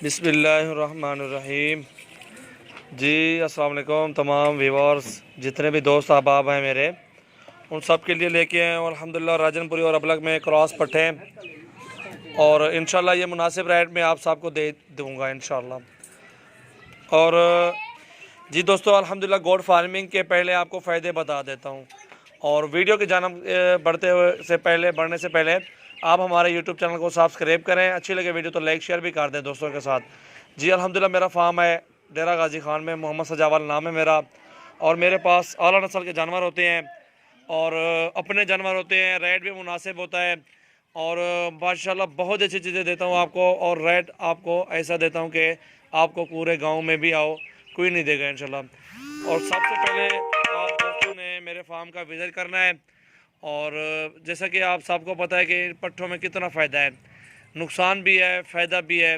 बिस्मिल्लाहिर्रहमानिर्रहीम। जी अस्सलाम वालेकुम तमाम व्यूअर्स, जितने भी दोस्त अहबाब हैं मेरे, उन सब के लिए लेके आए और अल्हम्दुलिल्लाह राजनपुरी और अबलग में क्रॉस पट्टे और इंशाल्लाह ये मुनासिब रेट में आप सबको दे दूँगा इंशाल्लाह। और जी दोस्तों अल्हम्दुलिल्लाह गोट फार्मिंग के पहले आपको फ़ायदे बता देता हूँ। और वीडियो की जानब बढ़ने से पहले आप हमारे यूट्यूब चैनल को सब्सक्राइब करें। अच्छी लगे वीडियो तो लाइक शेयर भी कर दें दोस्तों के साथ। जी अल्हम्दुलिल्लाह मेरा फार्म है डेरा गाजी खान में, मोहम्मद सजावाल नाम है मेरा। और मेरे पास आला नस्ल के जानवर होते हैं और अपने जानवर होते हैं, रेट भी मुनासिब होता है और माशाल्लाह बहुत अच्छी चीज़ें देता हूँ आपको। और रेट आपको ऐसा देता हूँ कि आपको पूरे गाँव में भी आओ कोई नहीं देगा इंशाल्लाह। और सबसे पहले आप दोस्तों ने मेरे फार्म का विज़िट करना है। और जैसा कि आप सबको पता है कि पट्ठों में कितना फ़ायदा है, नुकसान भी है फ़ायदा भी है,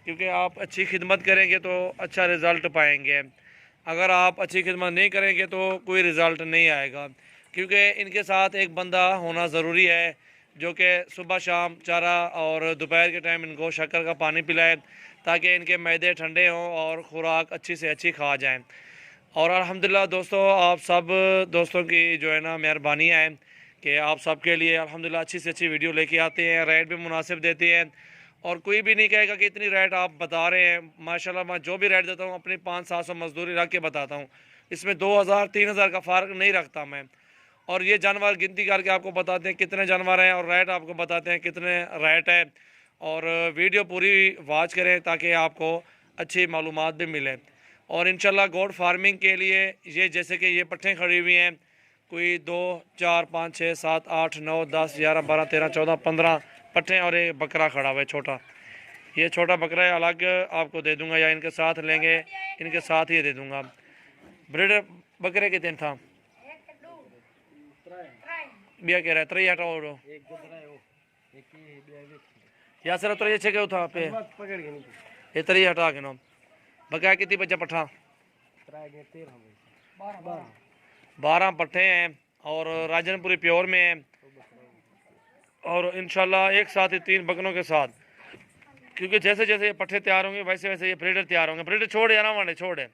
क्योंकि आप अच्छी खिदमत करेंगे तो अच्छा रिज़ल्ट पाएंगे। अगर आप अच्छी खिदमत नहीं करेंगे तो कोई रिज़ल्ट नहीं आएगा, क्योंकि इनके साथ एक बंदा होना ज़रूरी है जो कि सुबह शाम चारा और दोपहर के टाइम इनको शक्कर का पानी पिलाए ताकि इनके मैदे ठंडे हों और खुराक अच्छी से अच्छी खा जाएँ। और अल्हम्दुलिल्लाह दोस्तों आप सब दोस्तों की जो है ना मेहरबानी है कि आप सबके लिए अल्हम्दुलिल्लाह अच्छी से अच्छी वीडियो लेके आते हैं, रेट भी मुनासिब देते हैं। और कोई भी नहीं कहेगा कि इतनी रेट आप बता रहे हैं। माशाल्लाह मैं जो भी रेट देता हूँ अपनी 500-700 मजदूरी रख के बताता हूँ, इसमें 2000-3000 का फ़र्क नहीं रखता मैं। और ये जानवर गिनती करके आपको बताते हैं कितने जानवर हैं और रेट आपको बताते हैं कितने रेट है। और वीडियो पूरी वॉच करें ताकि आपको अच्छी मालूमात भी मिले। और इंशाल्लाह गोट फार्मिंग के लिए ये जैसे कि ये पट्ठें खड़ी हुई हैं, कोई 2 4 5 6 7 8 9 10 11 12 13 14 15 पट्ठे और एक बकरा खड़ा हुआ है छोटा। ये छोटा बकरा है अलग आपको दे दूंगा या इनके साथ लेंगे, इनके साथ ही दे दूंगा। ब्रीडर बकरे कितने था बिया कह रहा है 3 हटा ओडो या सर 3 छे के था पे ये 3 हटा के ना बकरा कितनी बच्चा पट्ठा 12 पट्ठे हैं और राजनपुरी प्योर में है। और इंशाल्लाह एक साथ ही 3 बकरों के साथ, क्योंकि जैसे जैसे ये पट्ठे तैयार होंगे वैसे वैसे ये ब्रीडर तैयार होंगे। ब्रीडर छोड़ या ना वाले छोड़ है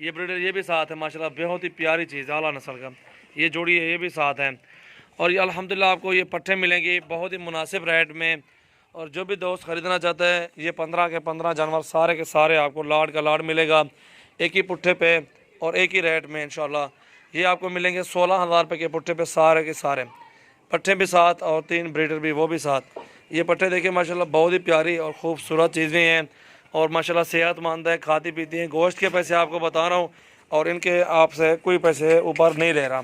ये ब्रीडर, ये भी साथ है माशाल्लाह, बहुत ही प्यारी चीज़ आला नस्ल का ये जोड़ी है, ये भी साथ है। और ये अल्हम्दुलिल्लाह आपको ये पट्ठे मिलेंगे बहुत ही मुनासिब रेट में। और जो भी दोस्त ख़रीदना चाहता है ये 15 के 15 जानवर सारे के सारे आपको लाड का लाड मिलेगा एक ही पुट्ठे पे और एक ही रेट में इंशाल्लाह। ये आपको मिलेंगे 16,000 रुपये के पुट्ठे पे सारे के सारे, पट्ठे भी साथ और 3 ब्रीडर भी वो भी साथ। ये पट्ठे देखिए माशाल्लाह बहुत ही प्यारी और ख़ूबसूरत चीज़ें हैं और माशाल्लाह सेहतमंद है, खाती पीती हैं। गोश्त के पैसे आपको बता रहा हूँ और इनके आपसे कोई पैसे ऊपर नहीं ले रहा।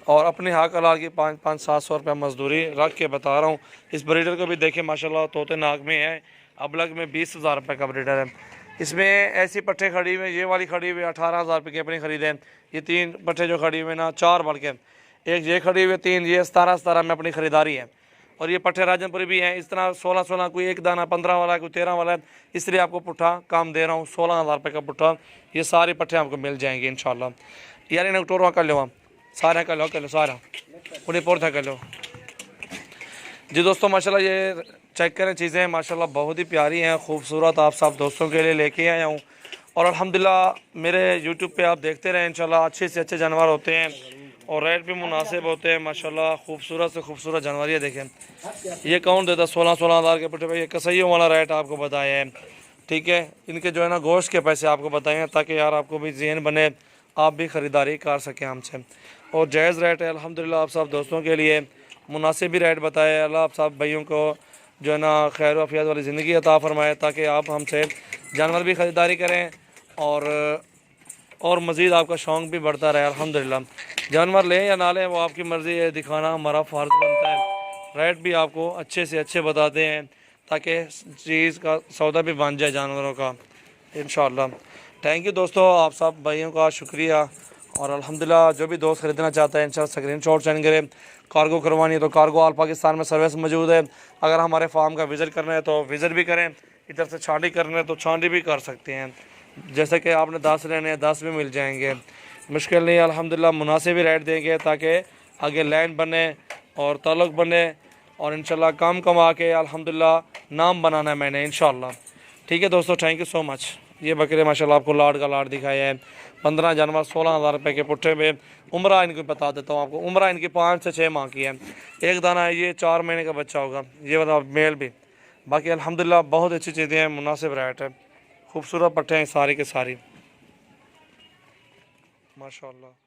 और अपने हक हलाल की 500-700 रुपये मजदूरी रख के बता रहा हूँ। इस ब्रीडर को भी देखें माशाल्लाह तोते नाक में है, अबलग में 20,000 रुपये का ब्रीडर है। इसमें ऐसी पट्ठे खड़ी हुई, ये वाली खड़ी हुई 18,000 रुपये की अपनी ख़रीदे। ये 3 पट्ठे जो खड़ी हुई ना 4 बल्कि एक ये खड़ी हुई 3 ये 17 में अपनी ख़रीदारी है। और ये पट्ठे राजनपुरी भी हैं इस तरह 16 कोई एक दाना 15 वाला है, कोई 13 वाला है, इसलिए आपको पुट्ठा काम दे रहा हूँ 16,000 रुपये का पुट्ठा। ये सारे पट्ठे आपको मिल जाएंगे इंशाल्लाह। यार इन्हें टोरवा कर लो, सारा कर लो सारा उन्हें पोरथा कर लो। जी दोस्तों माशाल्लाह ये चेक करें चीज़ें माशाल्लाह बहुत ही प्यारी हैं, खूबसूरत, आप सब दोस्तों के लिए लेके आया हूँ। और अल्हम्दुलिल्लाह मेरे यूट्यूब पे आप देखते रहें इंशाल्लाह अच्छे से अच्छे जानवर होते हैं और रेट भी मुनासिब होते हैं माशाल्लाह। खूबसूरत से खूबसूरत जानवर ये देखें, ये कौन देता 16,000 के पुट्ठे पे, ये कसइयों वाला रेट आपको बताया है, ठीक है। इनके जो है ना गोश्त के पैसे आपको बताए हैं ताकि यार आपको भी ज़हन बने, आप भी ख़रीदारी कर सकें हमसे। और जायज़ रेट है अल्हम्दुलिल्लाह, आप सब दोस्तों के लिए मुनासिब भी रेट बताए। अल्लाह आप सब भाइयों को जो है ना खैर वफ़ियत वाली ज़िंदगी अता फ़रमाए ताकि आप हमसे जानवर भी ख़रीदारी करें और मज़ीद आपका शौक़ भी बढ़ता रहे अल्हम्दुलिल्लाह। जानवर लें या ना लें वो आपकी मर्ज़ी है, दिखाना हमारा फ़र्ज़ बनता है। रेट भी आपको अच्छे से अच्छे बताते हैं ताकि चीज़ का सौदा भी बन जाए जानवरों का इंशाअल्लाह। थैंक यू दोस्तों, आप सब भाइयों का शुक्रिया। और अल्हम्दुलिल्लाह जो भी दोस्त ख़रीदना चाहता है इंशाअल्लाह स्क्रीनशॉट सेंड करें। कार्गो करवानी है तो कार्गो ऑल पाकिस्तान में सर्विस मौजूद है। अगर हमारे फार्म का विज़िट करना है तो विज़िट भी करें, इधर से छांटी करना है तो छांटी भी कर सकते हैं। जैसे कि आपने 10 लेने हैं 10 भी मिल जाएंगे, मुश्किल नहीं। अल्हम्दुलिल्लाह मुनासिब रेट देंगे ताकि आगे लाइन बने और ताल्लुक़ बने और इंशाल्लाह काम कमा के अल्हम्दुलिल्लाह नाम बनाना है मैंने इंशाल्लाह। ठीक है दोस्तों, थैंक यू सो मच। ये बकरे माशाल्लाह आपको लाड का लाड दिखाया है। 15 जानवर 16,000 रुपये के पुट्ठे में। उम्र इनकी बता देता हूँ आपको, उम्र इनकी 5 से 6 माह की है। एक दाना है ये 4 महीने का बच्चा होगा, ये बता मेल भी। बाकी अल्हम्दुलिल्लाह बहुत अच्छी चीज़ें हैं, मुनासिब रेट है, खूबसूरत पट्टे हैं सारी के सारी माशाल्लाह।